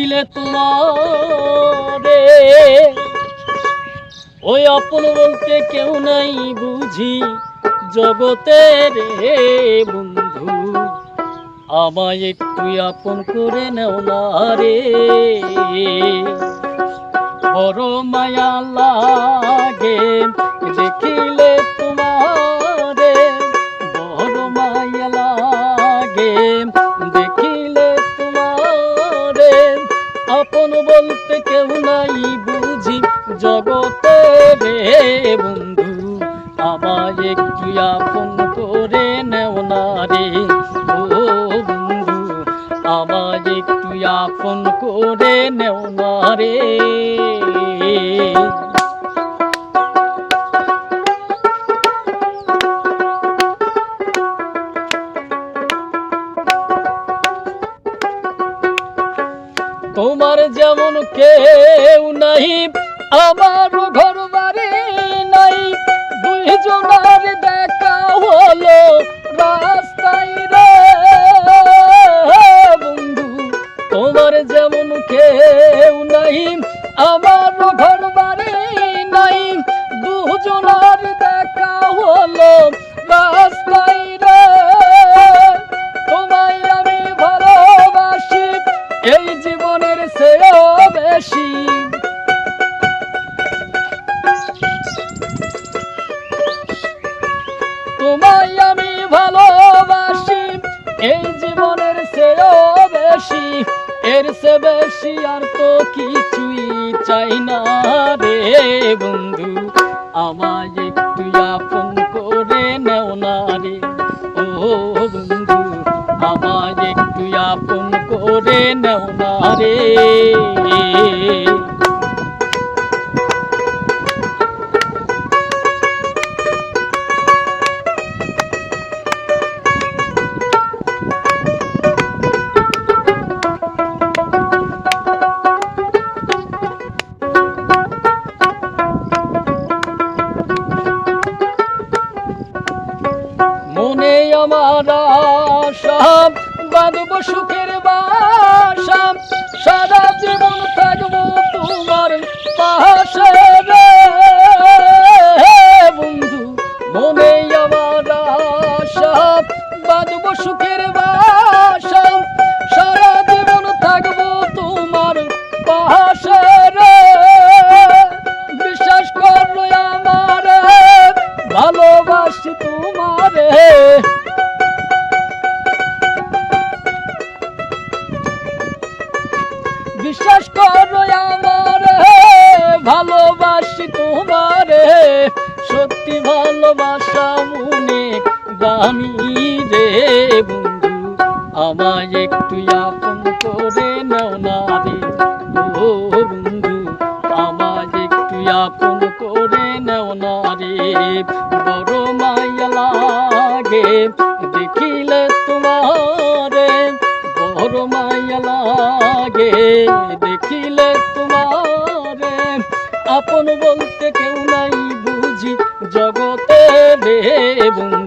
দেখিলে তোমারে ওই আপন বলতে কেউ নাই বুঝি জগতে রে বন্ধু, আমায় একটু আপন করে নেও না রে। বড় মায়া লাগে দেখিলে তোমারে, বড় মায়া লাগে দেখিলে তোমারে, আপন বলতে কেউ নাই বুঝি জগতে রে বন্ধু, আমায় একটু আপন করে নেও না রে। ও বন্ধু আমায় একটু আপন করে নেও না রে। তোমার যেমন কেউ নাই আমার ঘর বাড়ি নাই, দুইজনের দেখা হলো রাস্তায় রে বন্ধু। তোমার যেমন কেউ নাই আমার ঘর বাড়ি নাই, দুজনের দেখা হলো রাস্তায় রে। তোমায় আমি ভালোবাসি এই জীবনের চেয়েও বেশি, তোমায় আমি ভালোবাসি এই জীবনের চেয়েও বেশি, এর চেয়ে বেশি আর তো কিছুই চাই না রে বন্ধু, আমায় একটু আপন করে নেও না রে। ও বন্ধু আমায় একটু আপন করে নেও না রে। মনে আমার আশা বাঁধব সুখের বাসা, সারা জীবন থাকবো তোমার পাশে রে বন্ধু। মনে আমার আশা বাঁধব সুখের বাসা, সারা জীবন থাকবো তোমার পাশে রে। বিশ্বাস করো আমারে ভালোবাসি তোমারে, বিশ্বাস করো আমারে ভালোবাসি তোমারে, সত্যি ভালোবাসা মনে দামি রে বন্ধু, আমায় একটু আপন করে নেও না রে। ও বন্ধু আমায় একটু আপন করে নেও না রে। বড় মায়া লাগে দেখিলে তোমারে, বড় মায়া লাগে দেখিলে তোমারে, আপন বলতে কেউ নাই বুঝি জগতে রে বন্ধু,